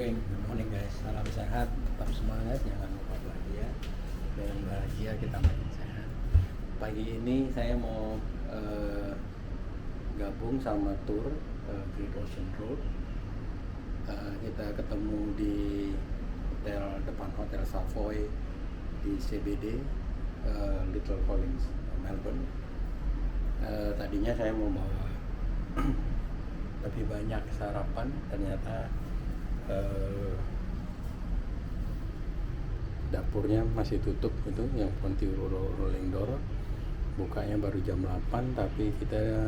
Good morning guys, salam sehat, tetap semangat, jangan lupa bahagia. Dengan bahagia kita makin sehat. Pagi ini saya mau gabung sama tour Great Ocean Road. Kita ketemu di depan Hotel Savoy di CBD, Little Collins, Melbourne. Tadinya saya mau bawa lebih banyak sarapan, ternyata dapurnya masih tutup, itu yang rolling door, bukanya baru jam 8, tapi kita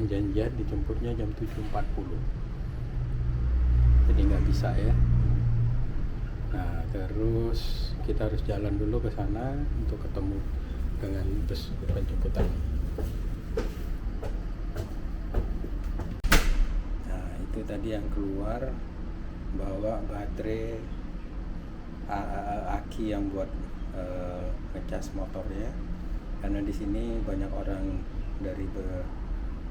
janjian dijemputnya jam 7.40, jadi nggak bisa ya. Nah terus kita harus jalan dulu ke sana untuk ketemu dengan bus penjemputan. Nah itu tadi yang keluar bawa baterai aki yang buat ngecas motornya, karena di sini banyak orang dari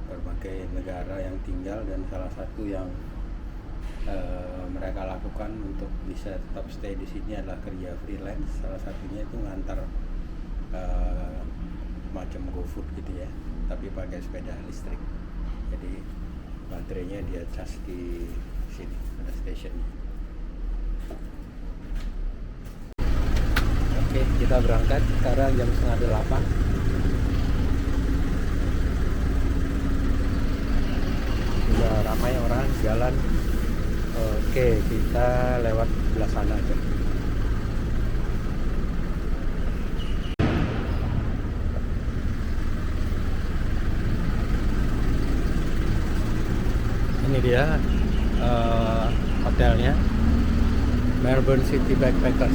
berbagai negara yang tinggal, dan salah satu yang mereka lakukan untuk bisa tetap stay di sini adalah kerja freelance. Salah satunya itu ngantar macam GoFood gitu ya, tapi pakai sepeda listrik. Jadi baterainya dia cas di sini, ada stationnya. Oke, kita berangkat sekarang jam 7:30. Sudah ramai orang jalan. Oke, kita lewat sebelah sana aja. Ini dia hotelnya, Melbourne City Backpackers.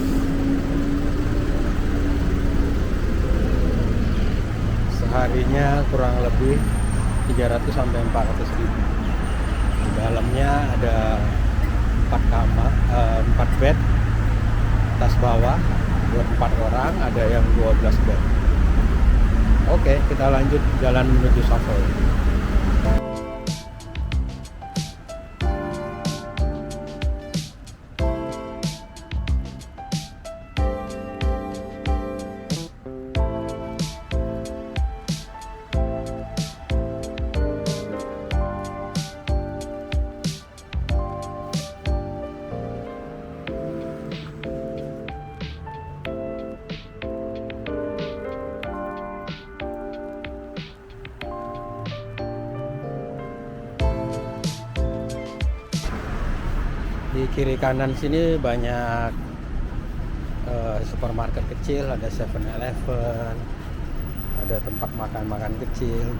Seharinya kurang lebih 300 sampai 400 ribu. Di dalamnya ada 4 bed atas bawah buat 4 orang, ada yang 12 bed. Oke, kita lanjut jalan menuju Savoy. Di kiri kanan sini banyak supermarket kecil, ada 7-Eleven, ada tempat makan-makan kecil.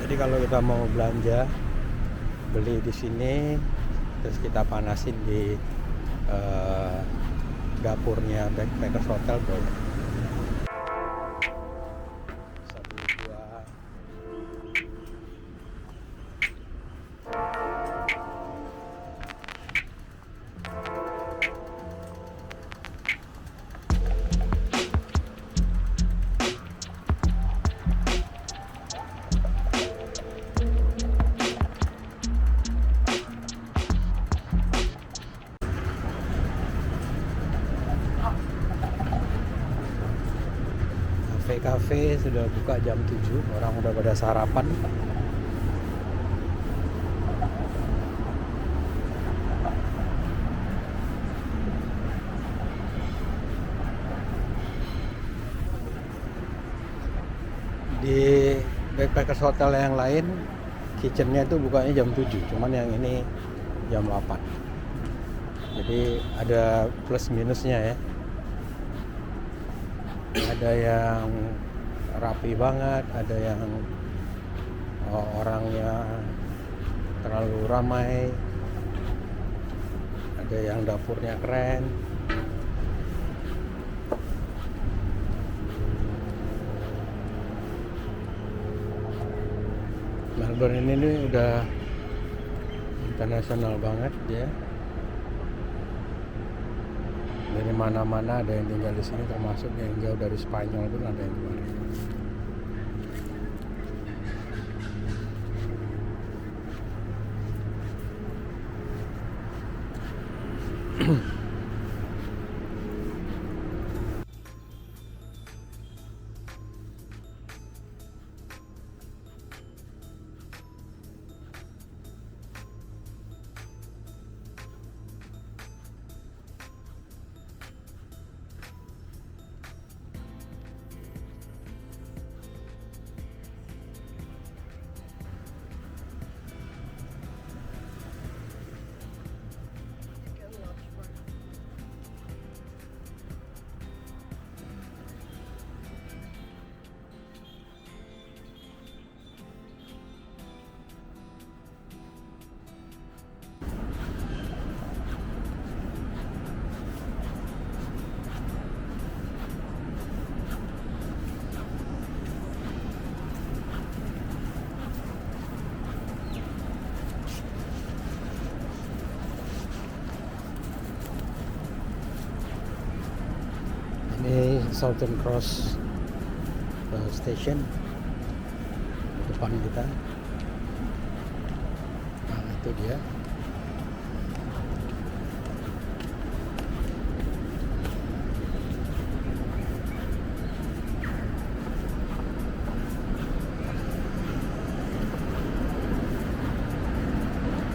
Jadi kalau kita mau belanja, beli di sini, terus kita panasin di dapurnya Backpackers Hotel boleh. Kafe sudah buka jam 7, orang udah pada sarapan. Di Backpackers Hotel yang lain kitchennya itu bukanya jam 7, cuman yang ini jam 8. Jadi ada plus minusnya ya. Ada yang rapi banget, ada yang orangnya terlalu ramai, ada yang dapurnya keren. Melbourne ini udah internasional banget ya. Dari mana-mana ada yang tinggal di sini, termasuk yang jauh dari Spanyol pun ada yang kemarin. Ini Southern Cross Station depan kita. Nah, itu dia.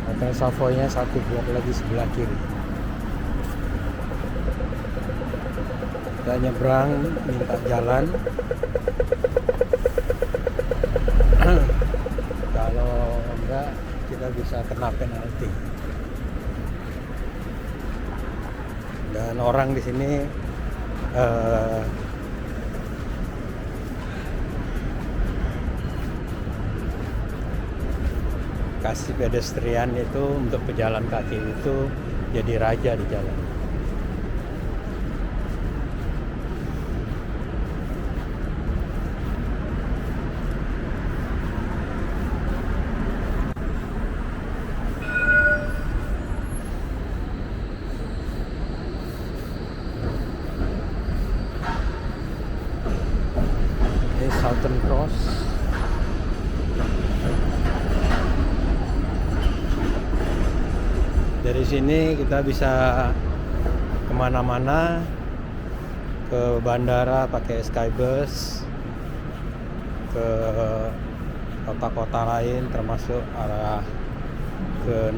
Hotel Savoy-nya satu blok lagi sebelah kiri. Kita nyebrang minta jalan. Kalau enggak kita bisa kena penalti. Dan orang di sini kasih pedestrian itu untuk pejalan kaki itu jadi raja di jalan. Southern Cross. Dari sini kita bisa kemana-mana, ke bandara pakai skybus, ke kota-kota lain termasuk arah ke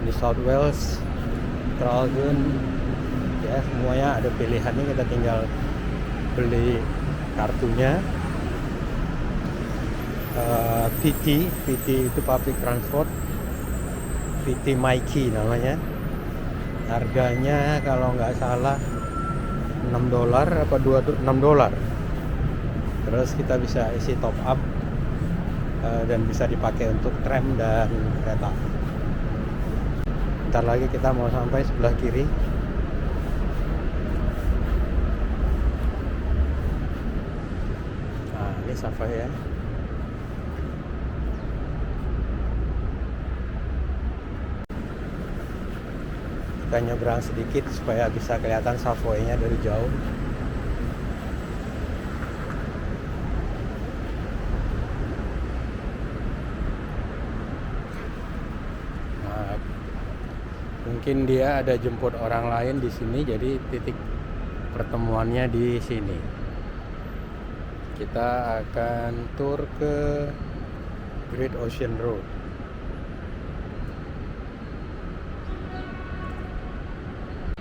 New South Wales, Torquay, ya semuanya ada pilihannya. Kita tinggal beli kartunya. PT itu public transport, PT Mikey namanya. Harganya kalau nggak salah $6 apa $6. Terus kita bisa isi top up dan bisa dipakai untuk tram dan kereta. Bentar lagi kita mau sampai sebelah kiri. Nah, ini Savoy ya. Kita nyebrang sedikit supaya bisa kelihatan Savoy-nya dari jauh. Nah, mungkin dia ada jemput orang lain di sini, jadi titik pertemuannya di sini. Kita akan tur ke Great Ocean Road.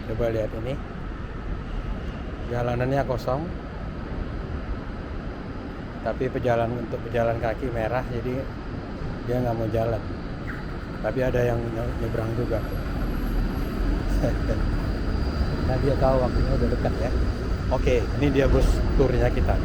Coba lihat ini, jalanannya kosong, tapi untuk pejalan kaki merah, jadi dia nggak mau jalan. Tapi ada yang nyebrang juga. Nah, dia tahu waktunya udah dekat ya. Oke, ini dia bus turnya kita.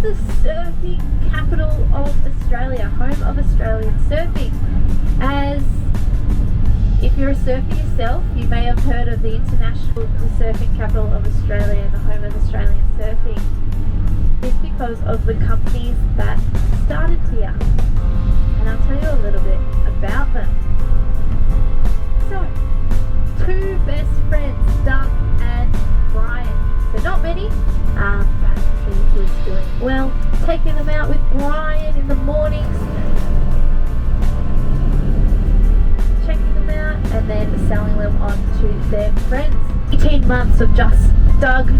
the surfing capital of Australia, home of Australian surfing. As if you're a surfer yourself, you may have heard of the surfing capital of Australia, the home of Australian surfing. It's because of the companies that started here. And I'll tell you a little bit about them. So, two best friends, Doug and Brian. So not many, but he was doing well. Taking them out with Brian in the mornings, checking them out, and then selling them on to their friends. 18 months of just Doug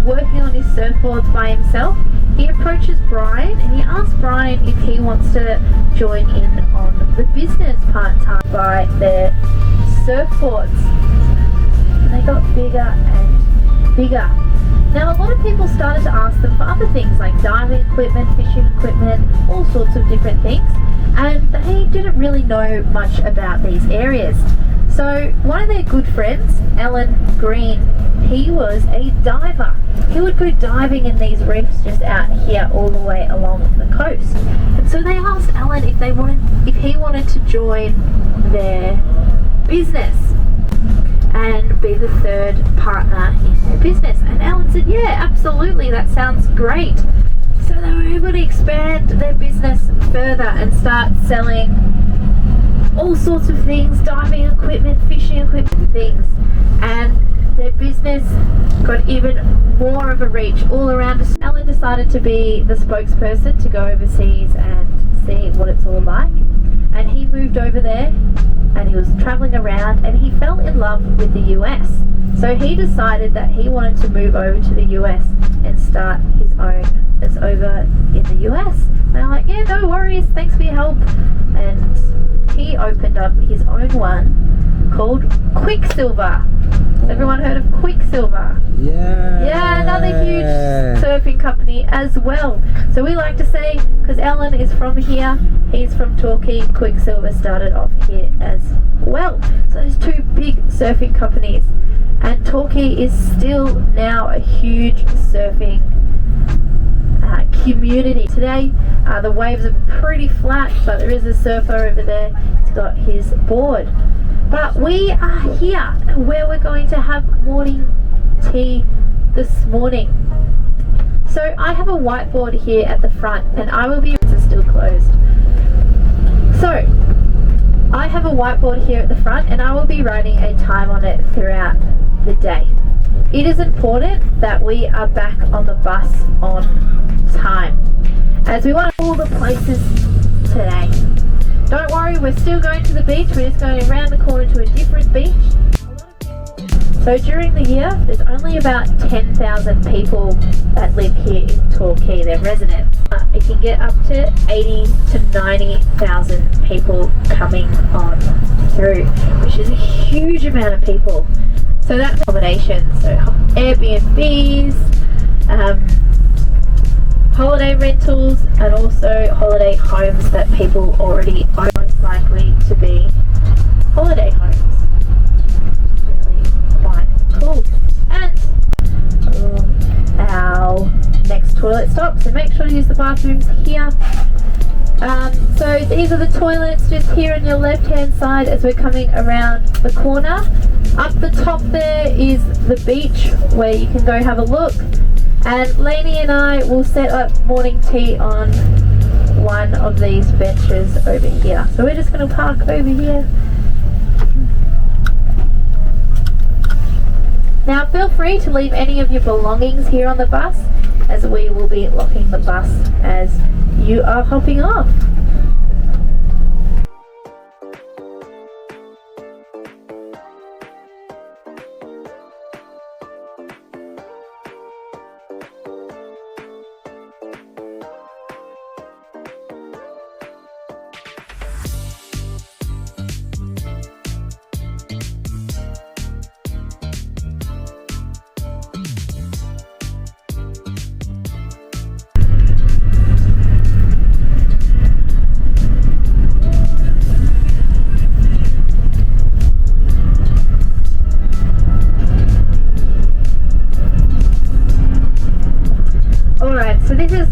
working on his surfboards by himself. He approaches Brian and he asks Brian if he wants to join in on the business part-time by their surfboards. And they got bigger and bigger. Now a lot of people started to ask them for other things like diving equipment, fishing equipment, all sorts of different things, and they didn't really know much about these areas. So one of their good friends, Alan Green, he was a diver. He would go diving in these reefs just out here all the way along the coast. And so they asked Alan if he wanted to join their business and be the third partner in their business. And Alan said, yeah, absolutely, that sounds great. So they were able to expand their business further and start selling all sorts of things, diving equipment, fishing equipment, things. And their business got even more of a reach all around. Alan decided to be the spokesperson to go overseas and see what it's all like. And he moved over there and he was traveling around and he fell in love with the US. So he decided that he wanted to move over to the US and start his own as over in the US. And I'm like, yeah, no worries, thanks for your help. And he opened up his own one called Quicksilver. Has everyone heard of Quicksilver? Yeah, another huge surfing company as well. So we like to say, because Alan is from here, he's from Torquay, Quicksilver started off here as well. So there's two big surfing companies, and Torquay is still now a huge surfing community. Today the waves are pretty flat, but there is a surfer over there. He's got his board. But we are here where we're going to have morning tea this morning. So I have a whiteboard here at the front and I will be, it's still closed. So I have a whiteboard here at the front and I will be writing a time on it throughout the day. It is important that we are back on the bus on time, as we want all the places today. Don't worry, we're still going to the beach, we're just going around the corner to a different beach. So during the year, there's only about 10,000 people that live here in Torquay, they're residents. It can get up to 80 to 90,000 people coming on through, which is a huge amount of people. So that's accommodations, so Airbnbs, holiday rentals, and also holiday homes that people already own, most likely to be holiday homes. Really quite cool. And our next toilet stop, so make sure to use the bathrooms here. So these are the toilets just here on your left hand side as we're coming around the corner. Up the top there is the beach where you can go have a look. And Lainey and I will set up morning tea on one of these benches over here. So we're just going to park over here. Now feel free to leave any of your belongings here on the bus, as we will be locking the bus as you are hopping off.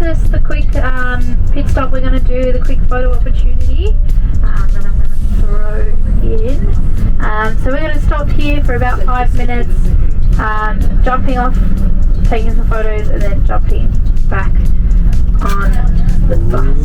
this the quick pit stop we're going to do, the quick photo opportunity that I'm going to throw in. So we're going to stop here for about 5 minutes, jumping off, taking some photos, and then jumping back on the bus.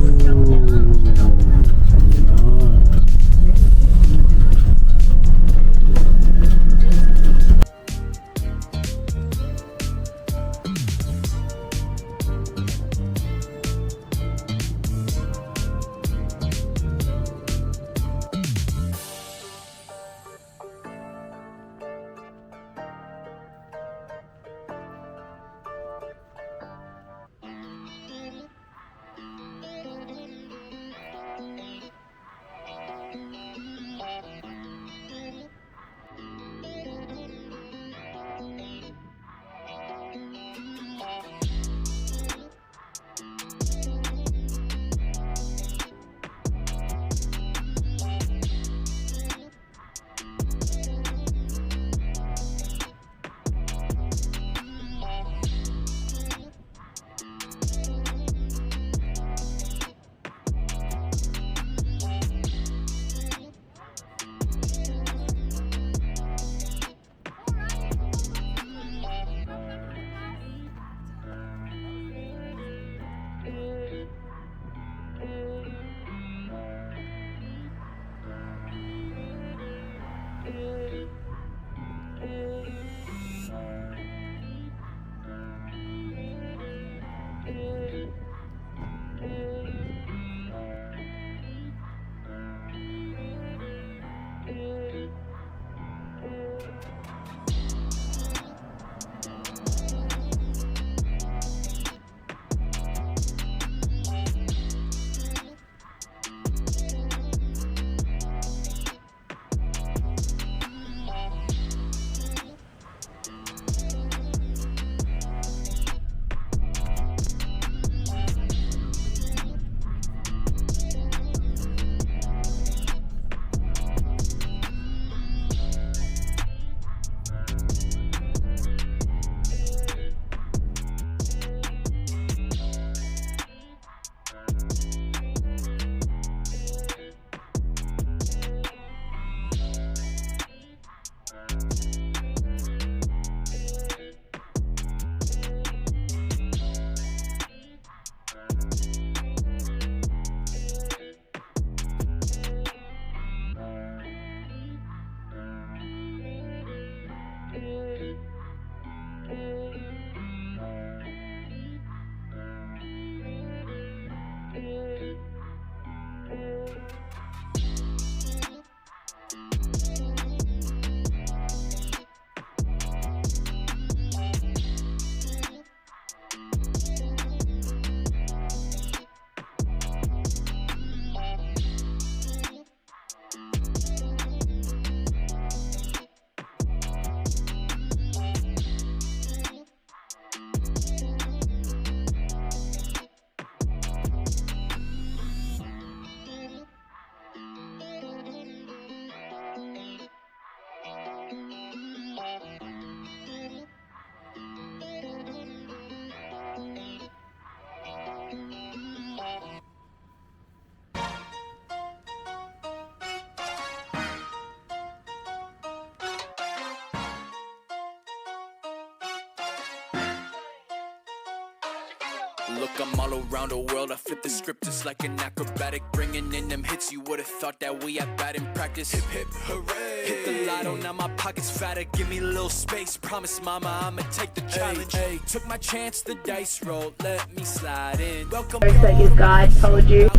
Look, I'm all around the world, I flip the script just like an acrobatic. Bringing in them hits, you would've thought that we had bad in practice. Hip hip hooray, hit the lotto, now my pocket's fatter. Give me a little space, promise mama I'ma take the challenge. Hey, took my chance, the dice rolled, let me slide in. Welcome Like his guide told you.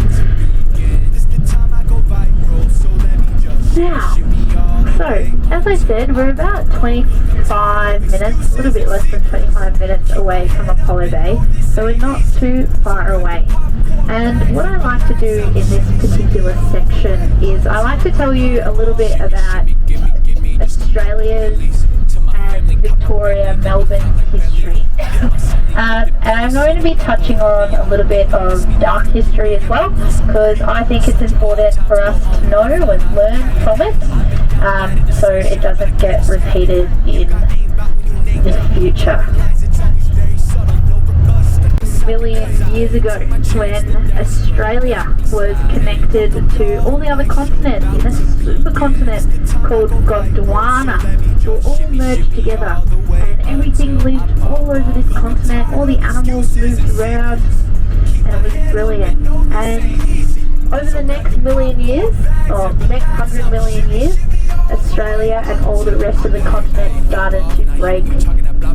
This the time I go viral, so let me just Now, shimmy all so as I said, we're about 25 minutes, a little bit less than 25 minutes away from Apollo Bay, so we're not too far away. And what I like to do in this particular section is I like to tell you a little bit about Australia's and Victoria, Melbourne's history. And I'm going to be touching on a little bit of dark history as well, because I think it's important for us to know and learn from it, so it doesn't get repeated in the future. million years ago, when Australia was connected to all the other continents in a supercontinent called Gondwana. They were all merged together, and everything lived all over this continent. All the animals moved around, and it was brilliant. And over the next million years, or next 100 million years, Australia and all the rest of the continent started to break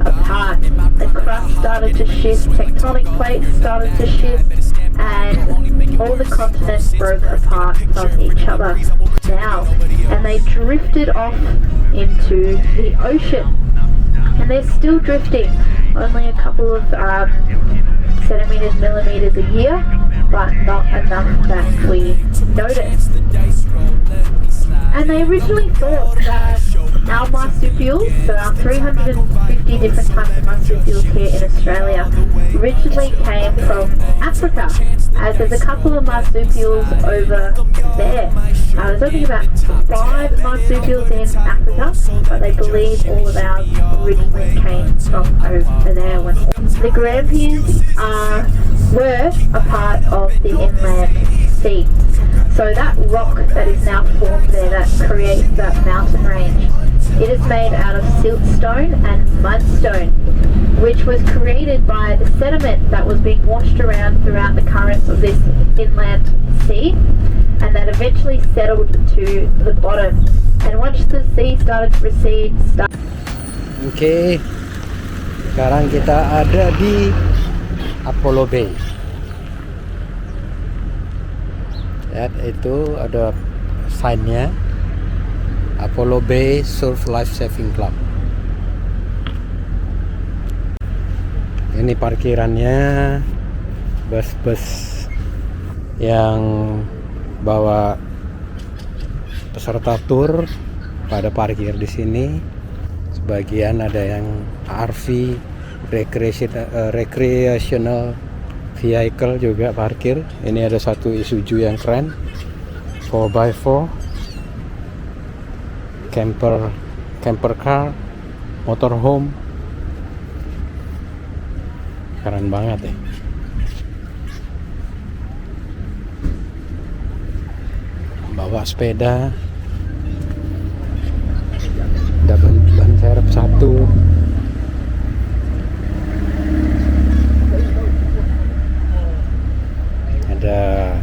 apart. The crust started to shift, tectonic plates started to shift, and all the continents broke apart from each other now. And they drifted off into the ocean. And they're still drifting, only a couple of centimeters, millimeters a year, but not enough that we notice. And they originally thought that our marsupials, so our 350 different types of marsupials here in Australia, originally came from Africa, as there's a couple of marsupials over there. There's only about 5 marsupials in Africa, but they believe all of ours originally came from over there. The Grampians were a part of the inland sea. So that rock that is now formed there, that creates that mountain range, it is made out of siltstone and mudstone, which was created by the sediment that was being washed around throughout the currents of this inland sea, and that eventually settled to the bottom. And once the sea started to recede, Oke, sekarang kita ada di Apollo Bay. Lihat, itu ada sign-nya, Apollo Bay Surf Life Saving Club. Ini parkirannya, bus-bus yang bawa peserta tour pada parkir di sini. Sebagian ada yang RV, recreational vehicle juga parkir. Ini ada satu Isuzu yang keren, 4x4, camper car, motorhome, keren banget ya. Bawa sepeda, ada ban serep 1. Ada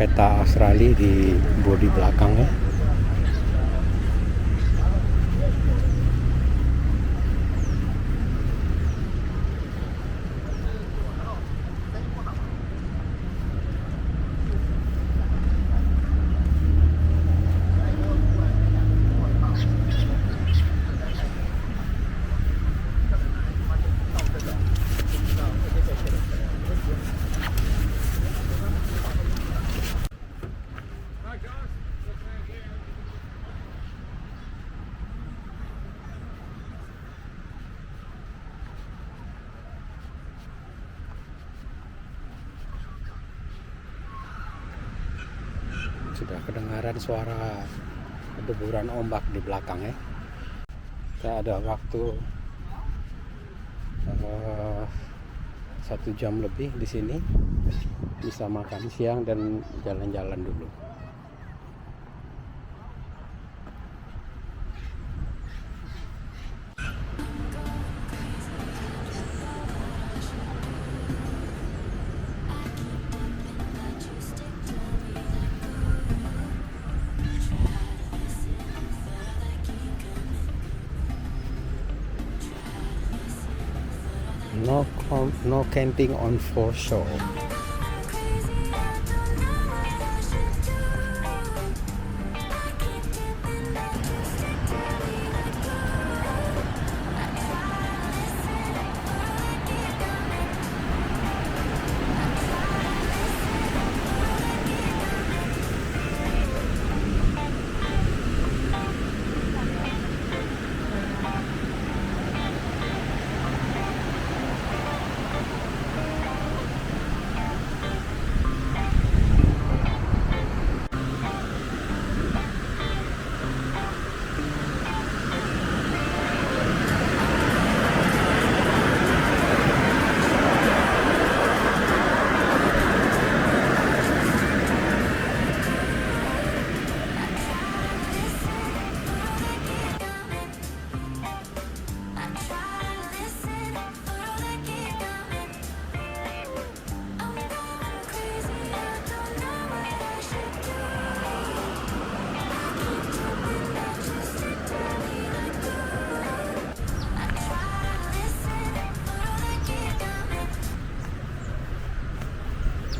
peta Australia di bodi belakangnya. Sudah kedengaran suara deburan ombak di belakang ya. Kita ada waktu 1 jam lebih di sini, bisa makan siang dan jalan-jalan dulu. No camping on foreshore.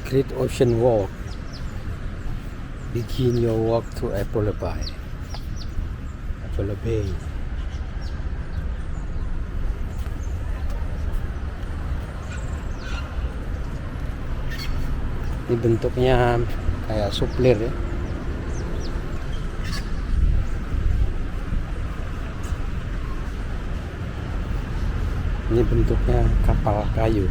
Great Ocean Walk. Begin your walk to Apple Bay. Apple Bay. Ini bentuknya kayak suplir ya. Ini bentuknya kapal kayu.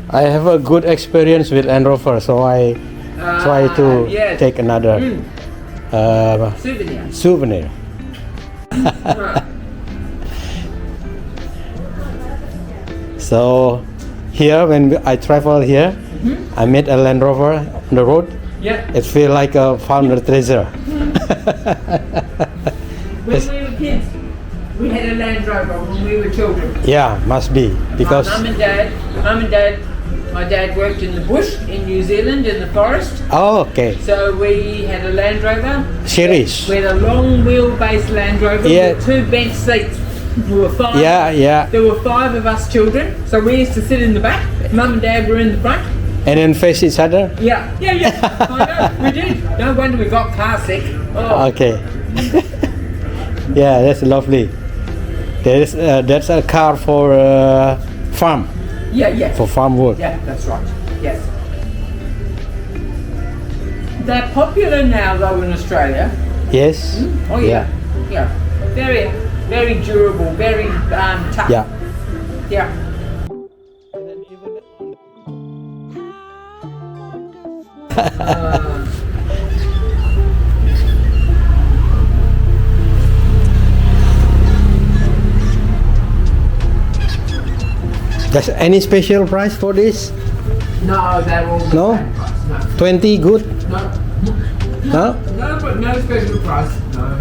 I have a good experience with Land Rover, so I try to yes. take another souvenir. So here, when I travel here, I met a Land Rover on the road. Yeah. It feels like a found a treasure. When we were kids, we had a Land Rover when we were children. Yeah, must be because My dad worked in the bush in New Zealand in the forest. oh, okay, So we had a Land Rover. series. We had a long wheelbase Land Rover Yeah. with 2 bench seats. There were 5. Yeah. There were 5 of us children, so we used to sit in the back. Mum and Dad were in the front. And then face each other. Yeah. I know, we did. No wonder we got car sick. Oh. Okay. Yeah, that's lovely. That's a car for farm, Yeah. for farm work. Yeah, that's right. Yes. They're popular now though in Australia. Yes. Oh yeah. Yeah. Very, very durable, very tough. Yeah. Yeah. There's any special price for this? No, they're all the No? same price. No. 20 good? No. No? No, but no special price. No.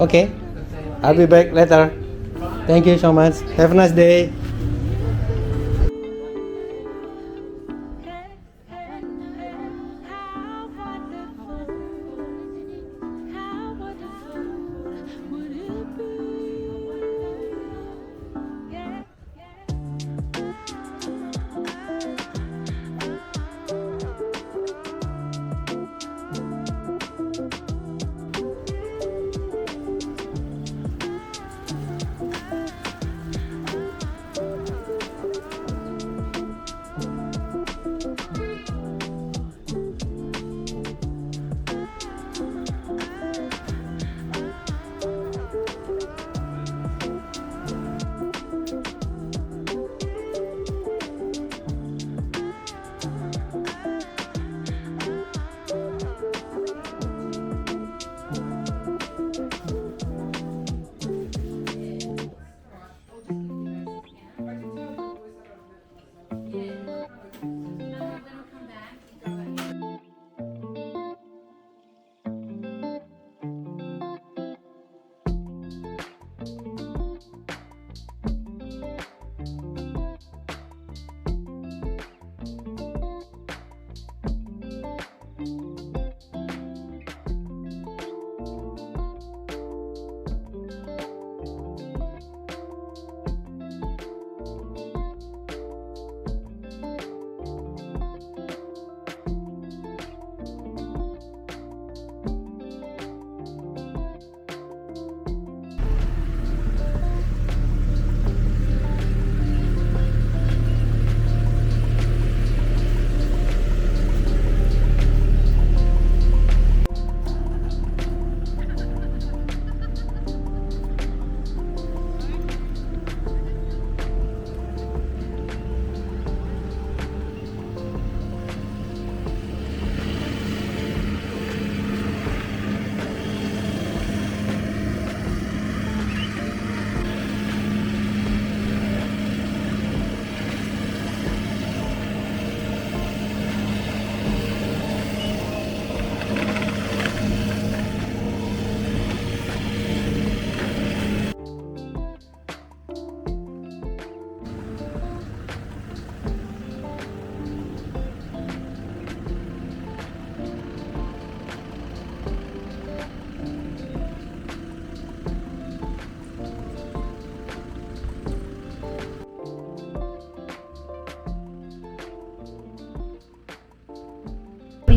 Okay. I'll be back later. Thank you so much. Have a nice day.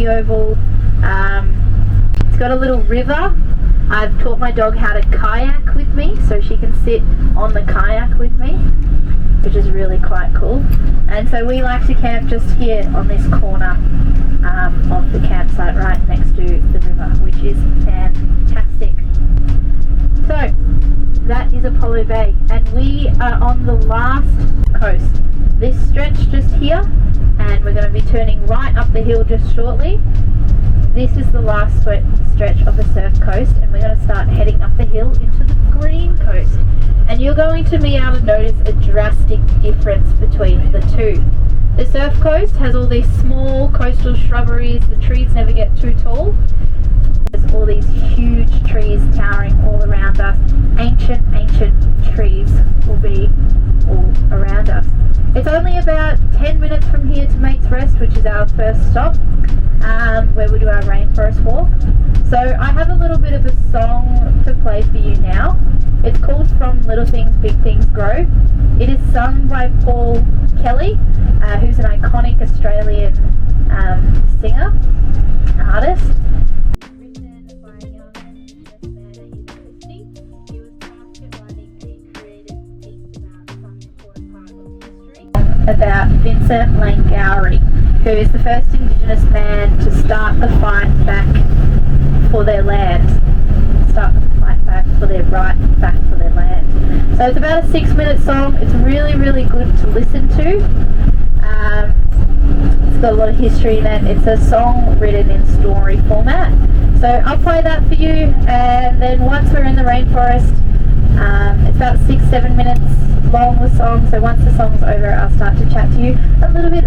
semi-oval. It's got a little river. I've taught my dog how to kayak with me, so she can sit on the kayak with me, which is really quite cool. And so we like to camp just here on this corner of the campsite right next to the river, which is fantastic. So that is Apollo Bay, and we are on the last coast. This stretch just here, and we're going to be turning right up the hill just shortly. This is the last stretch of the surf coast, and we're going to start heading up the hill into the green coast. And you're going to be able to notice a drastic difference between the two. The surf coast has all these small coastal shrubberies, the trees never get too tall. There's all these huge trees towering all around us. Ancient trees will be all around us. It's only about 10 minutes from here to Mate's Rest, which is our first stop, where we do our rainforest walk. So I have a little bit of a song to play for you now. It's called From Little Things Big Things Grow. It is sung by Paul Kelly, who's an iconic Australian singer, artist. Written by a young man at university. He was tasked at writing a creative piece about some important part of history. About Vincent Langowry, who is the first Indigenous man to start the fight back for their land. Start the fight back for their right back for their land. So it's about a 6-minute song. It's really, really good to listen to. It's got a lot of history in it. It's a song written in story format. So I'll play that for you, and then once we're in the rainforest, it's about 6-7 minutes long, the song. So once the song's over, I'll start to chat to you a little bit.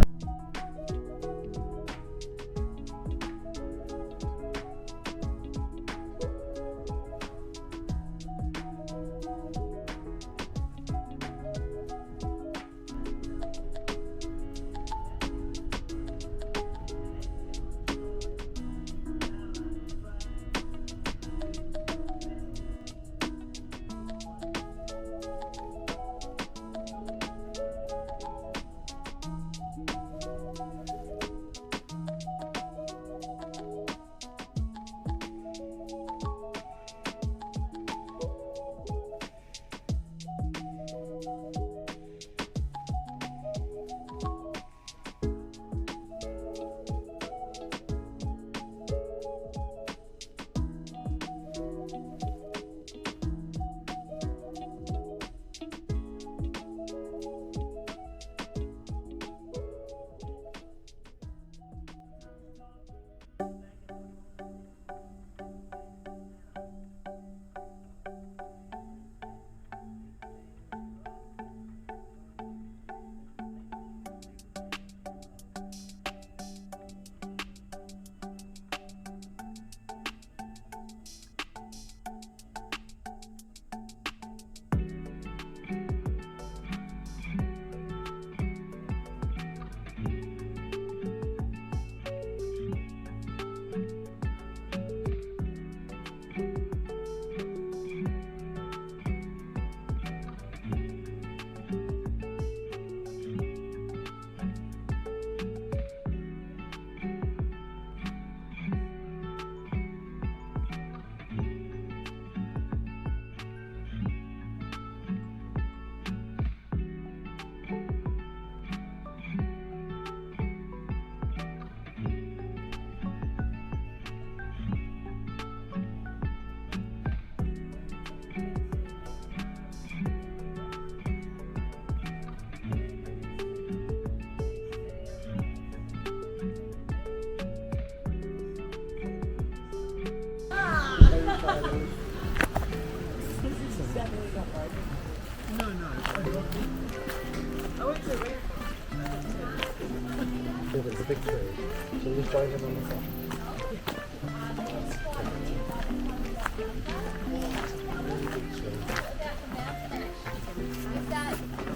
It's a big tree, so we just drive in on the top.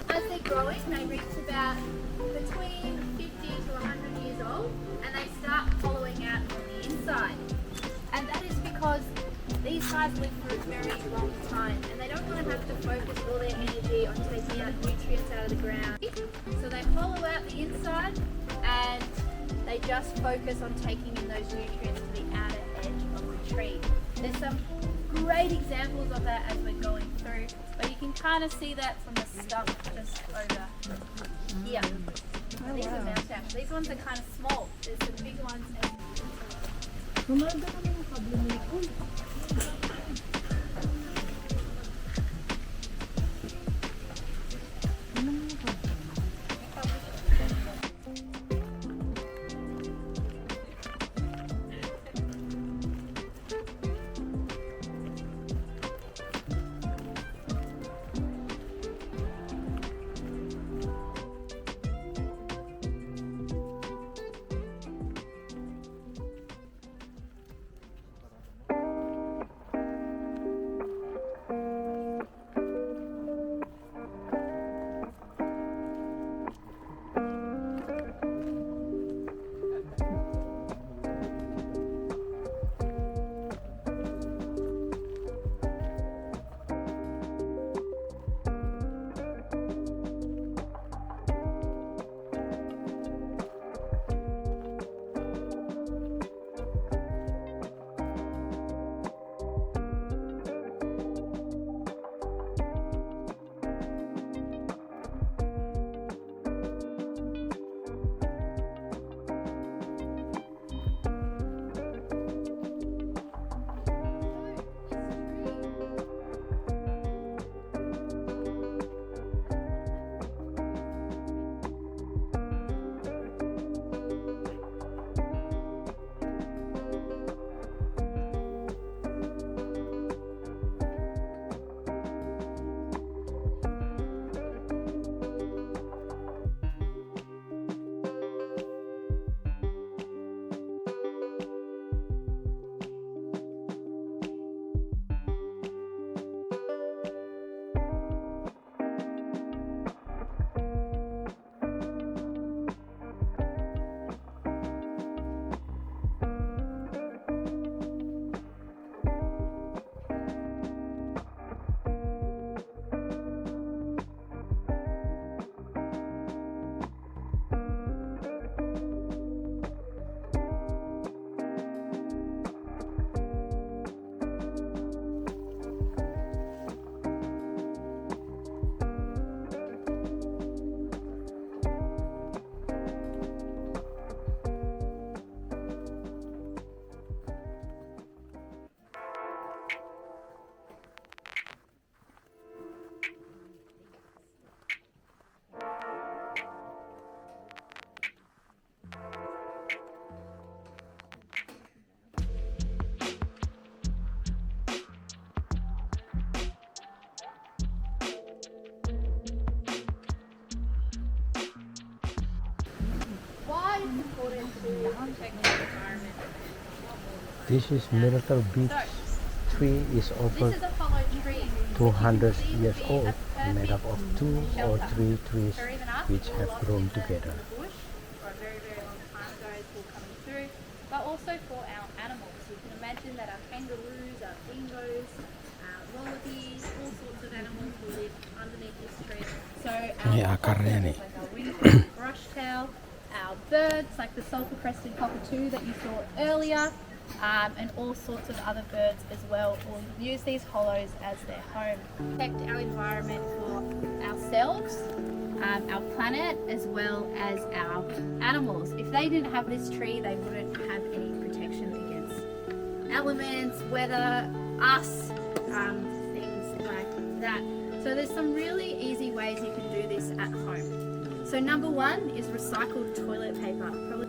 As they're growing, they reach about between 50 to 100 years old, and they start hollowing out on the inside. And that is because these guys live for a very long time, and they don't want to have to focus all their energy on taking out nutrients out of the ground. So they hollow out the inside, and They just focus on taking in those nutrients to the outer edge of the tree. There's some great examples of that as we're going through, but you can kind of see that from the stump just over here. These are mountain ash. These ones are kind of small. There's some big ones. This is Miracle Beach tree is over This is a hollow tree. 200 years old, made up of 2 or 3 trees For even us, which who were have lost grown in the together. bush for a very, very long time ago, it's all coming through. But also for our animals. You can imagine that our kangaroos, our dingoes, our wallabies, all sorts of animals will live underneath this tree. So Ini our akarnya nih. like our ringtail, brushtail, our birds like the sulphur-crested cockatoo that you saw earlier, and all sorts of other birds as well will use these hollows as their home. Protect our environment for ourselves, our planet, as well as our animals. If they didn't have this tree, they wouldn't have any protection against elements, weather, us, things like that. So there's some really easy ways you can do this at home. So number one is recycled toilet paper. Probably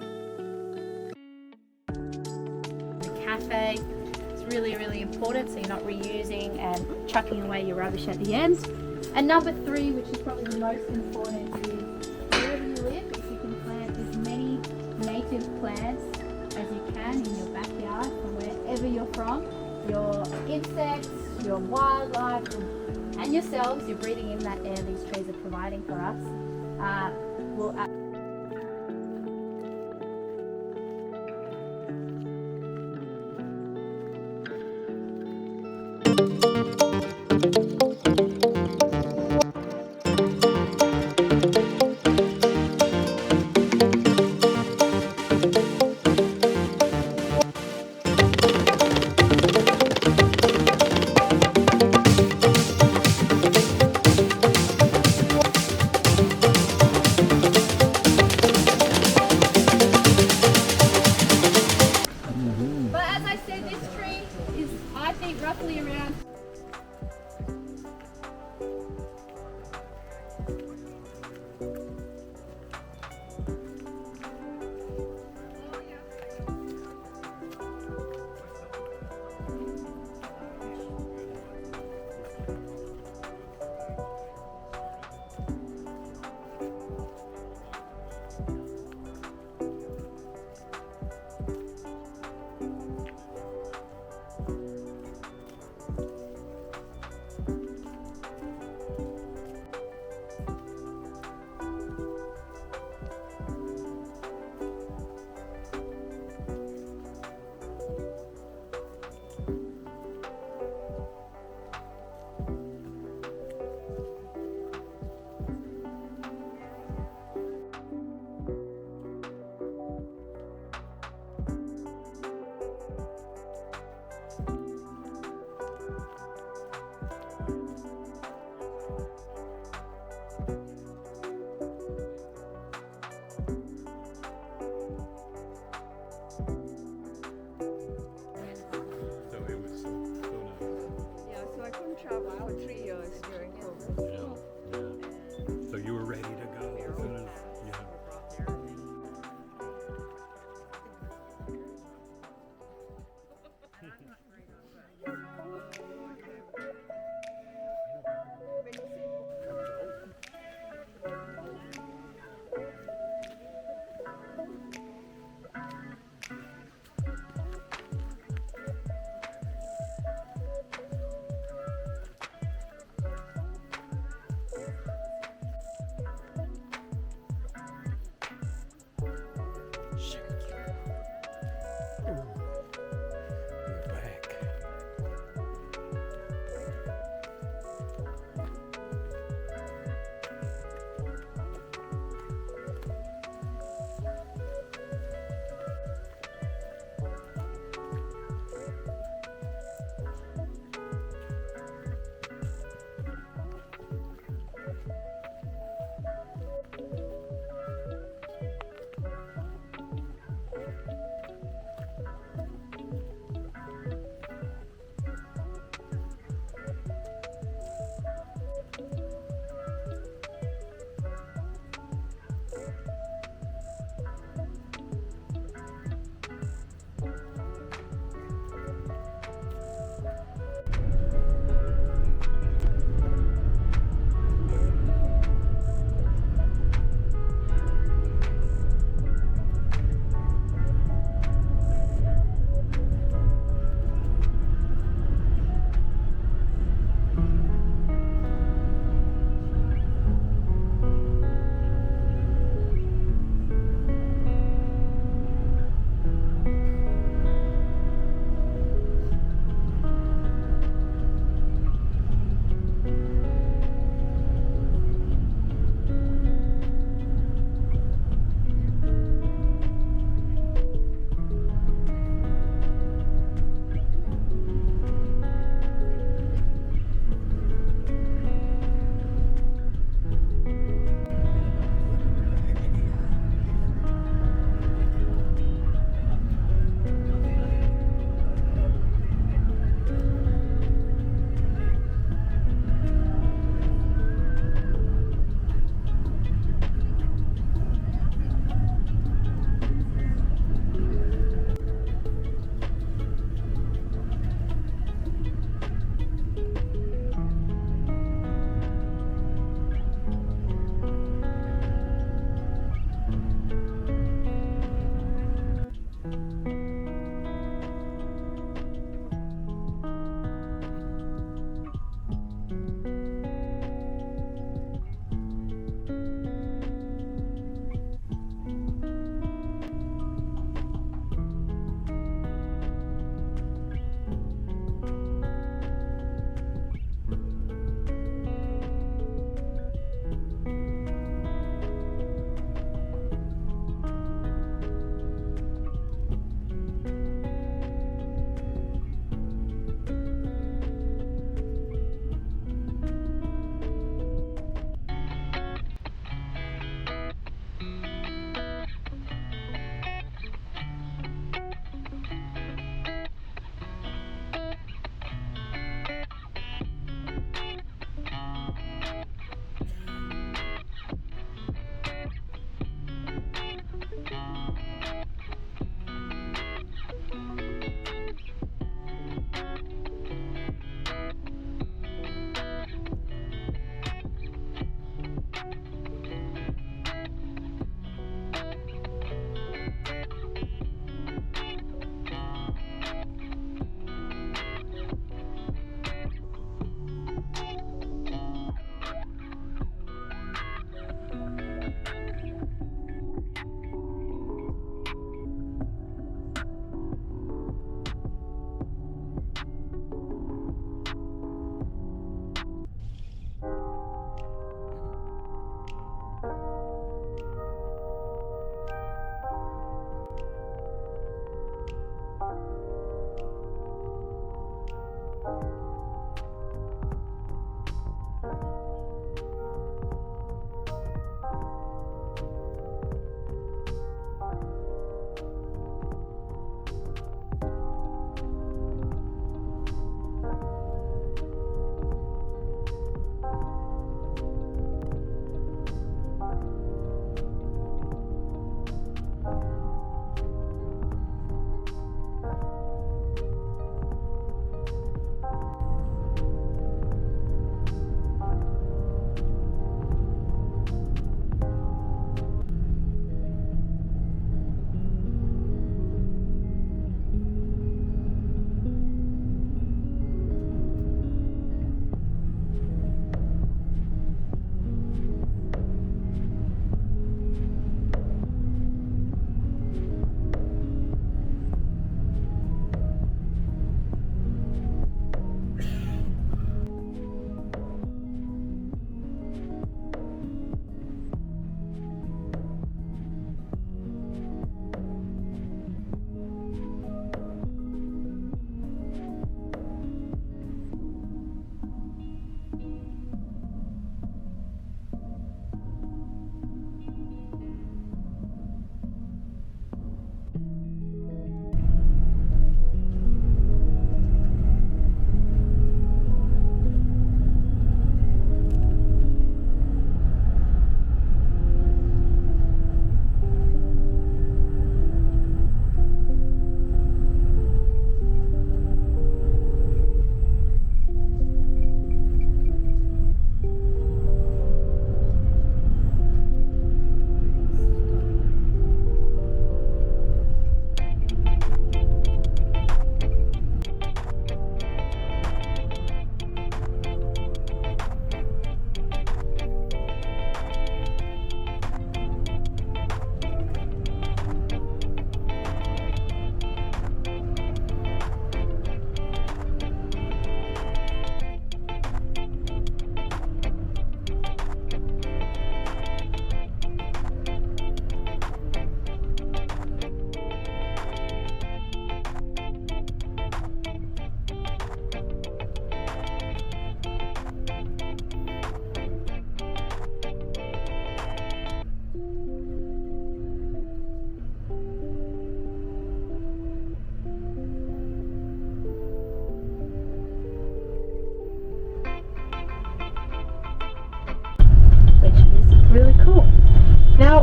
the cafe. It's really, really important so you're not reusing and chucking away your rubbish at the end. And number three, which is probably the most important, is wherever you live, if you can plant as many native plants as you can in your backyard from wherever you're from. Your insects, your wildlife, and yourselves, you're breathing in that air these trees are providing for us. Will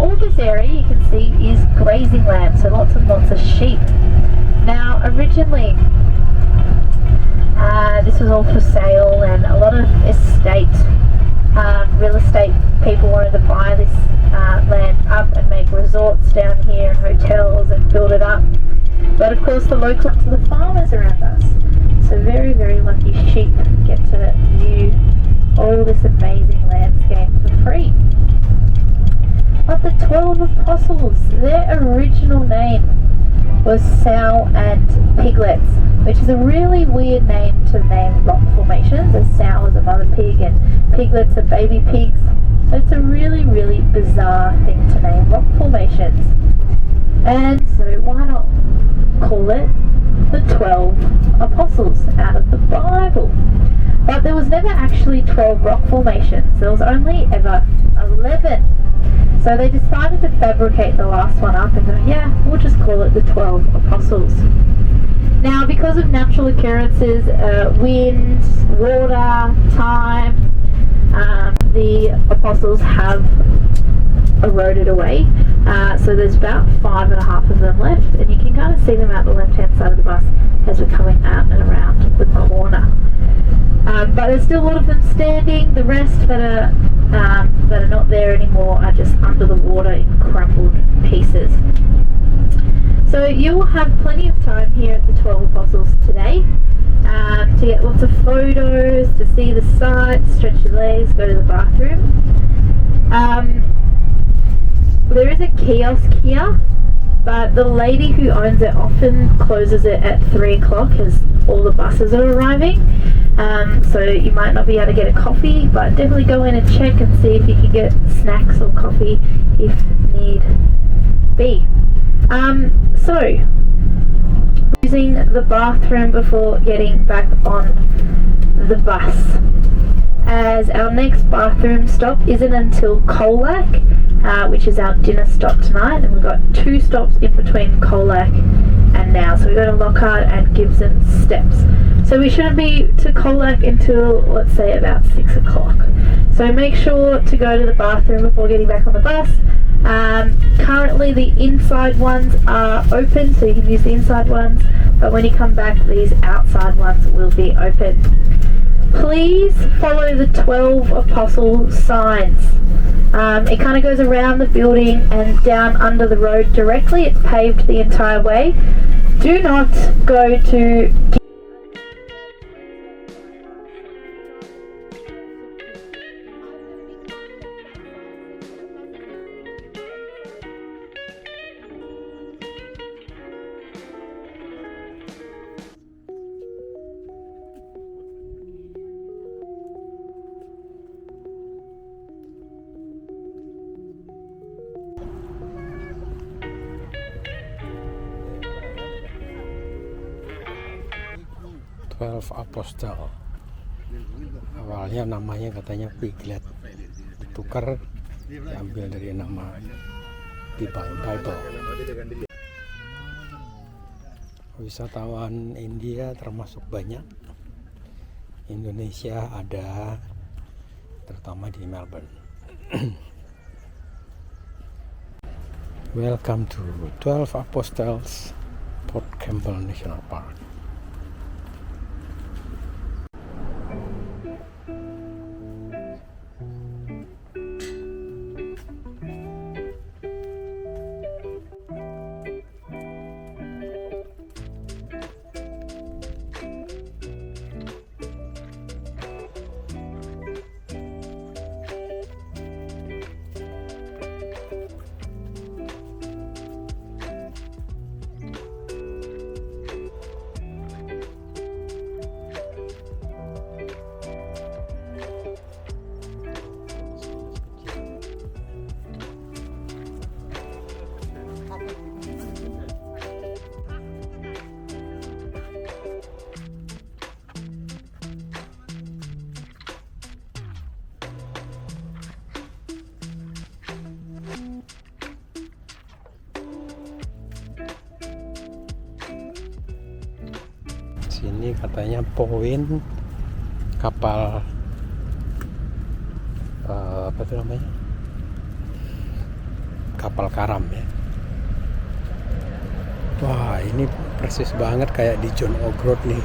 all this area you can see is grazing land, so lots and lots of sheep. Now originally this was all for sale, and a lot of real estate people wanted to buy this land up and make resorts down here and hotels and build it up. But of course the locals are the farmers around us, so very, very lucky sheep get to view all this amazing landscape for free. But the 12 Apostles, their original name was Sow and Piglets, which is a really weird name to name rock formations, as sow is a mother pig and piglets are baby pigs. So it's a really, really bizarre thing to name rock formations. And so why not call it the 12 Apostles out of the Bible? But there was never actually 12 rock formations. There was only ever 11. So they decided to fabricate the last one up and go, yeah, we'll just call it the 12 Apostles. Now, because of natural occurrences, wind, water, time, the Apostles have eroded away. So there's about 5.5 of them left, and you can kind of see them out the left-hand side of the bus as we're coming out and around the corner. But there's still a lot of them standing. The rest that are not there anymore are just under the water in crumbled pieces. So you will have plenty of time here at the 12 Apostles today to get lots of photos, to see the sights, stretch your legs, go to the bathroom. There is a kiosk here, but the lady who owns it often closes it at 3 o'clock as all the buses are arriving. So you might not be able to get a coffee, but definitely go in and check and see if you can get snacks or coffee if need be. So using the bathroom before getting back on the bus, as our next bathroom stop isn't until Colac, which is our dinner stop tonight, and we've got 2 stops in between Colac and now. So we go to Lockhart and Gibson Steps. So we shouldn't be to Colac until, let's say, about 6 o'clock. So make sure to go to the bathroom before getting back on the bus. Currently the inside ones are open, so you can use the inside ones, but when you come back these outside ones will be open. Please follow the 12 Apostle signs. It kind of goes around the building and down under the road directly. It's paved the entire way. Do not go to 12 Apostle. Awalnya namanya katanya Piglet, tukar diambil dari nama di Bible. Wisatawan India termasuk banyak. Indonesia ada, terutama di Melbourne. Welcome to 12 Apostles, Port Campbell National Park. Sini katanya poin kapal apa itu namanya, kapal karam ya. Wah, ini persis banget kayak di John O'Groat nih.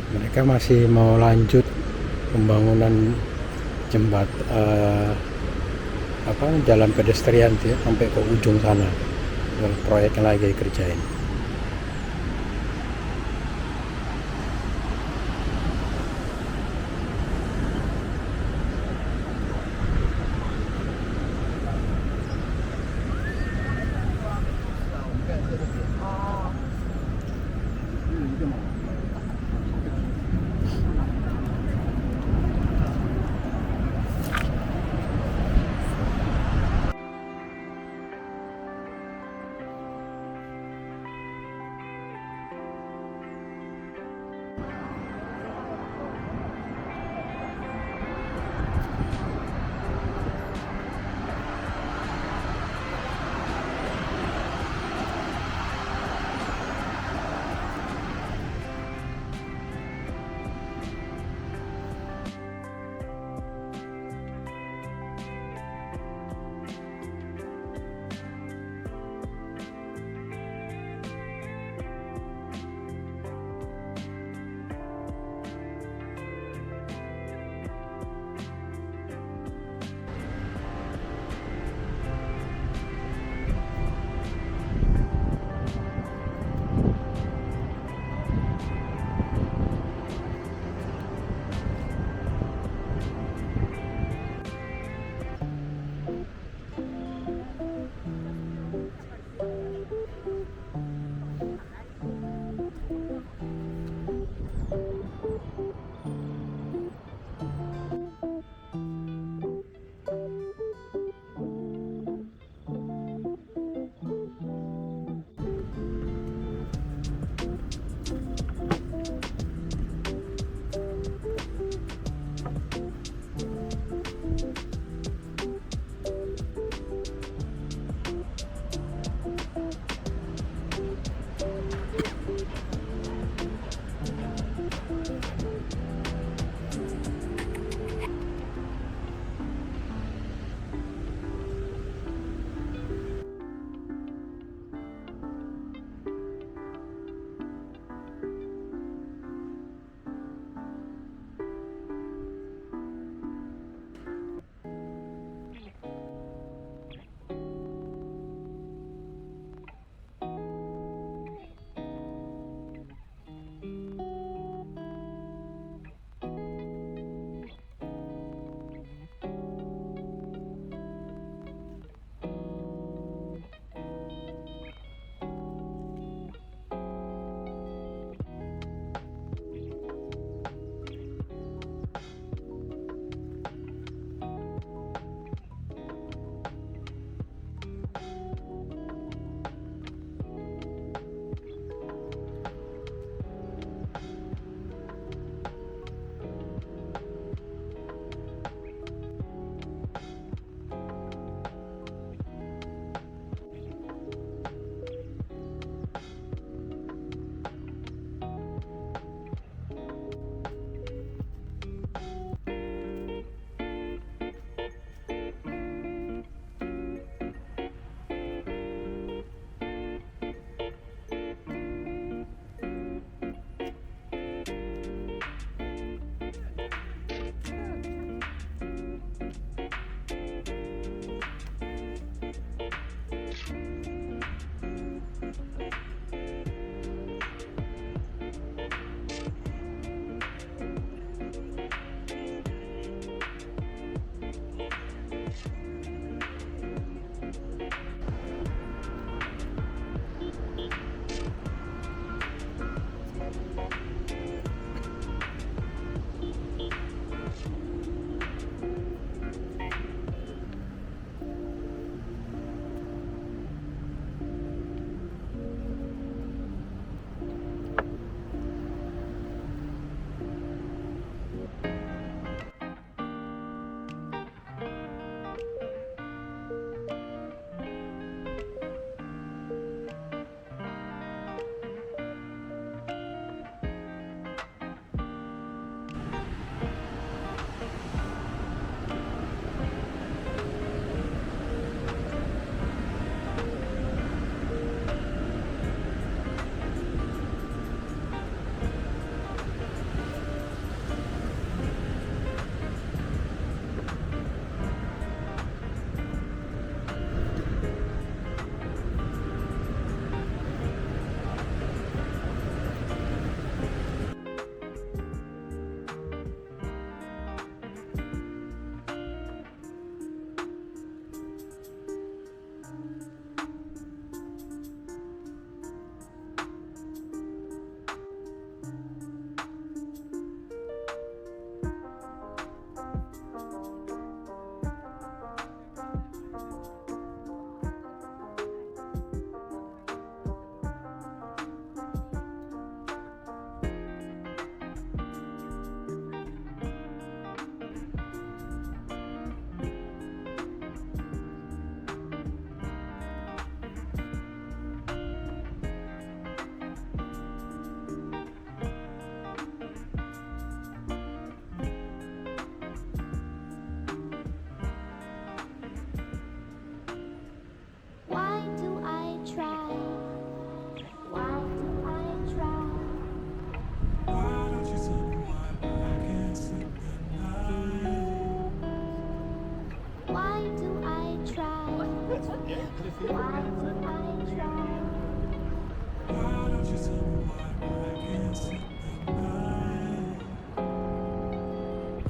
Mereka masih mau lanjut pembangunan jalan pedestrian tuh ya, sampai ke ujung sana. Proyek yang lagi dikerjain.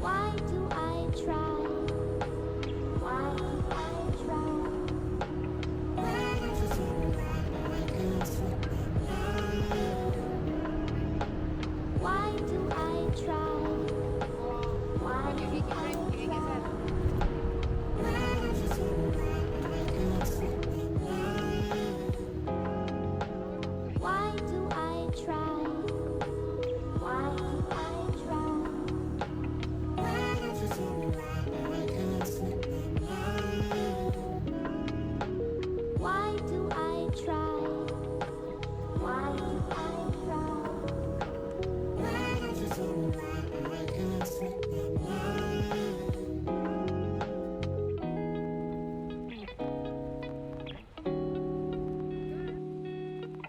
Why do I try? Why do I try? Why do I try? Why do I try? Why do I try? Why do I try? Why do I try? Why do I try?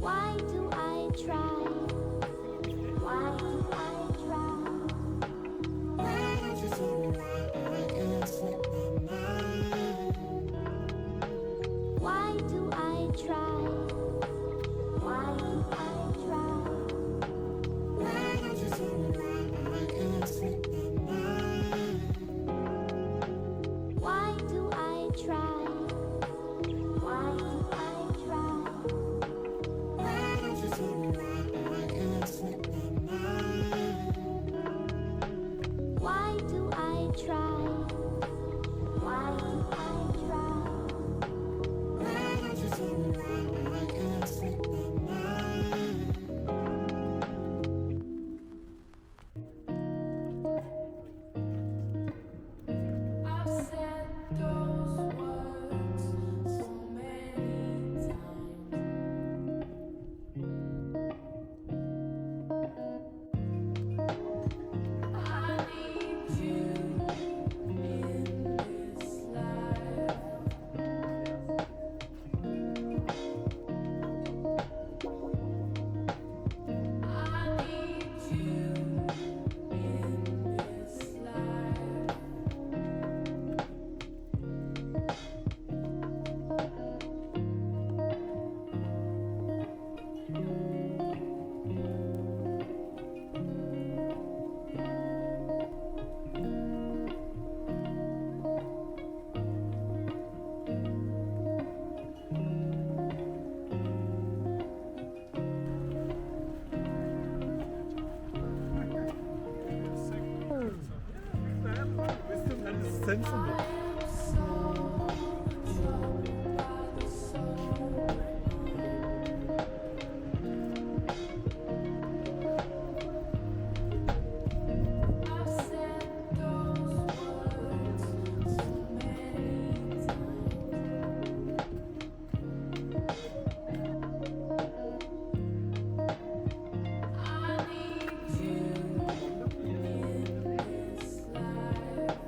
Why do I try? Why do I try? Why do I try? Why do I try? Why do I try? Why do I try? Why do I try? Why do I try? I've said those words so many times. I need you in this life. I need you in this life. I am so troubled by the soul. I've said those words so many times. I need you in this life.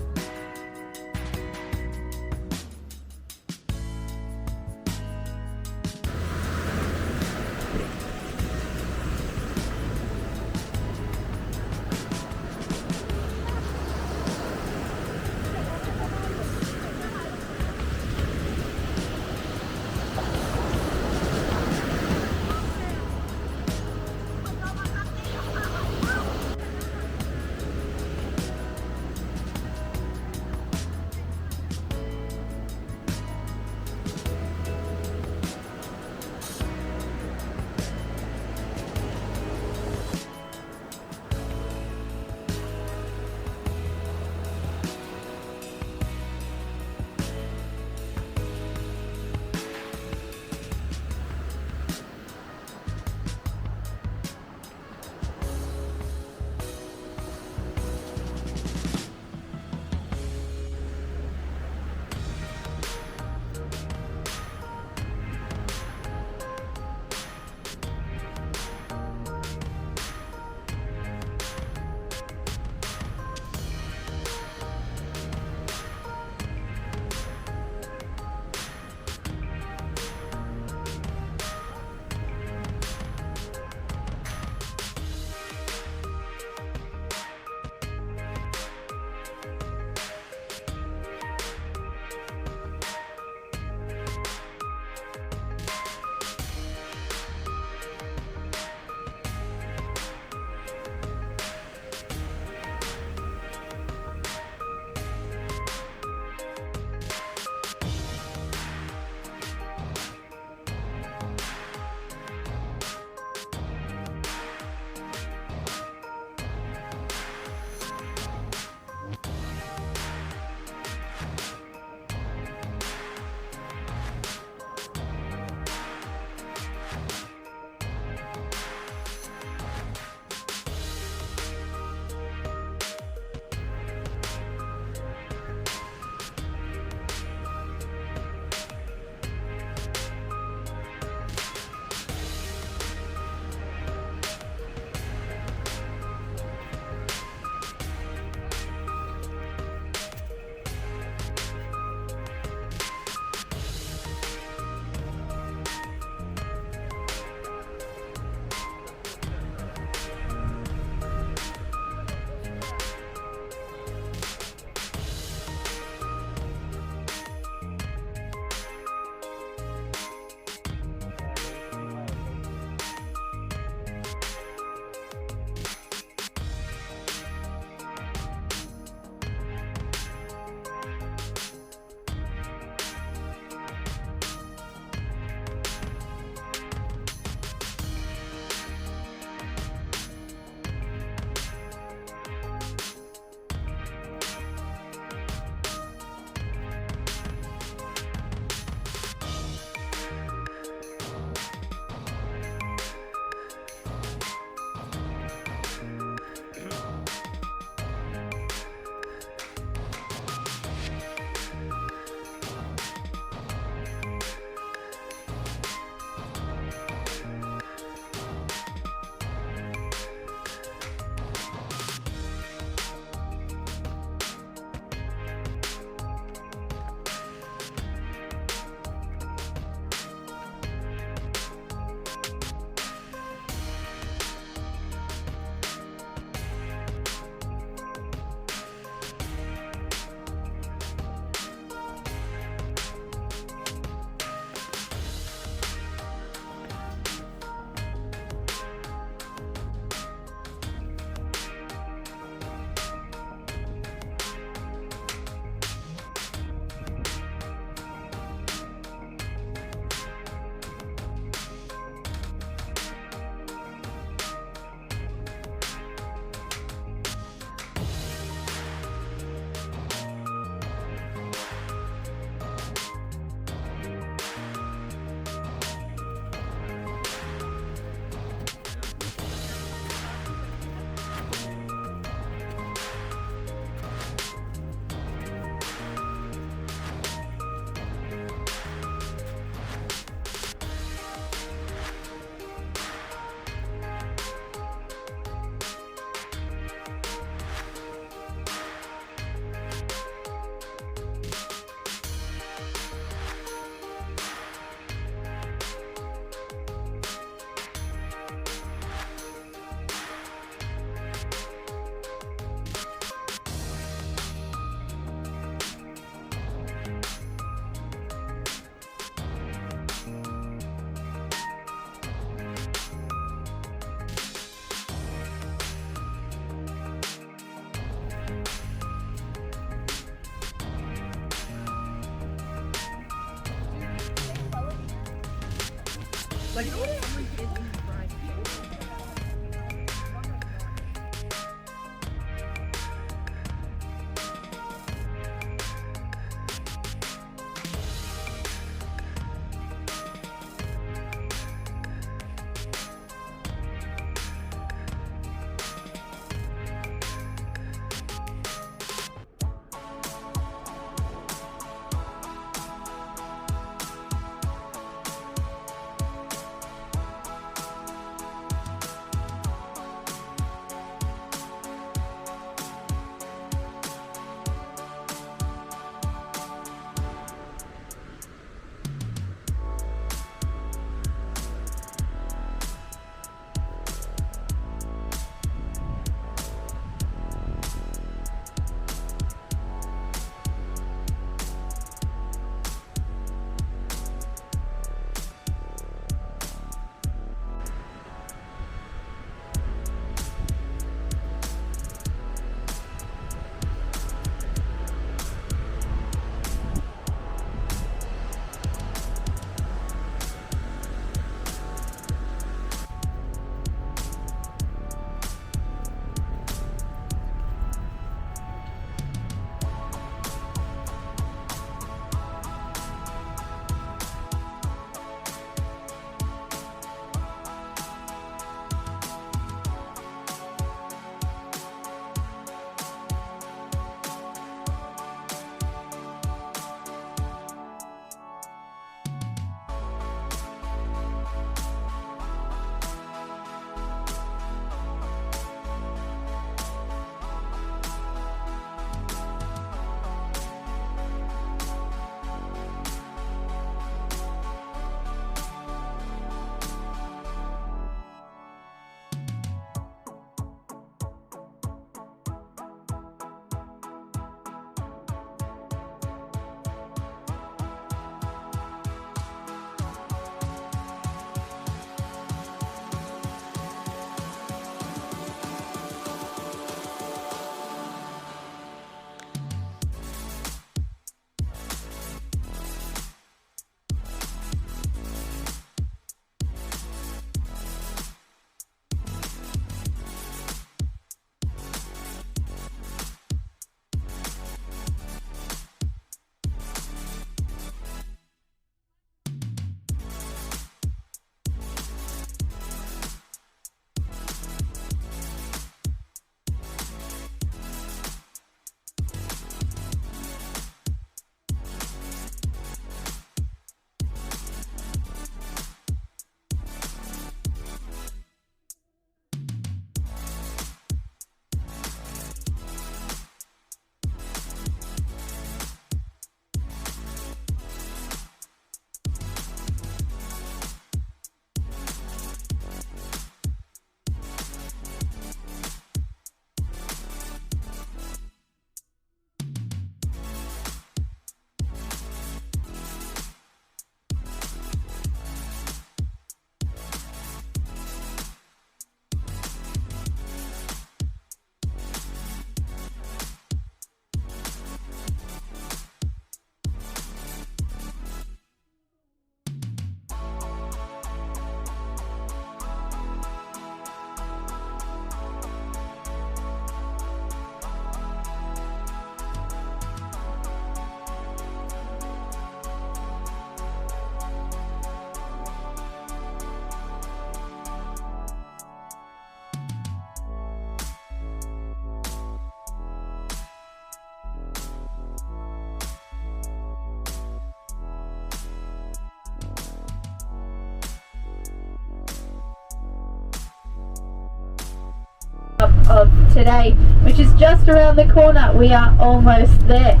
of today, which is just around the corner. We are almost there.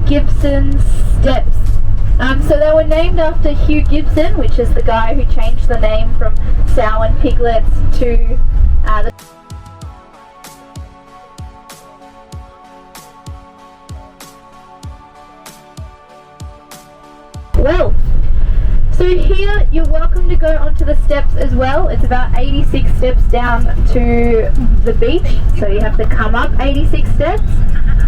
Gibson Steps. So they were named after Hugh Gibson, which is the guy who changed the name from sow and piglets to the well. So here you're welcome to go onto the steps as well. It's about 86 steps down to the beach, so you have to come up 86 steps.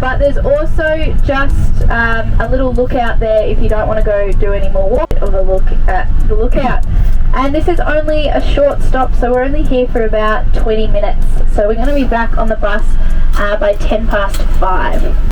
But there's also just a little lookout there if you don't want to go do any more walk, or the look at the lookout. And this is only a short stop, so we're only here for about 20 minutes. So we're going to be back on the bus by 5:10.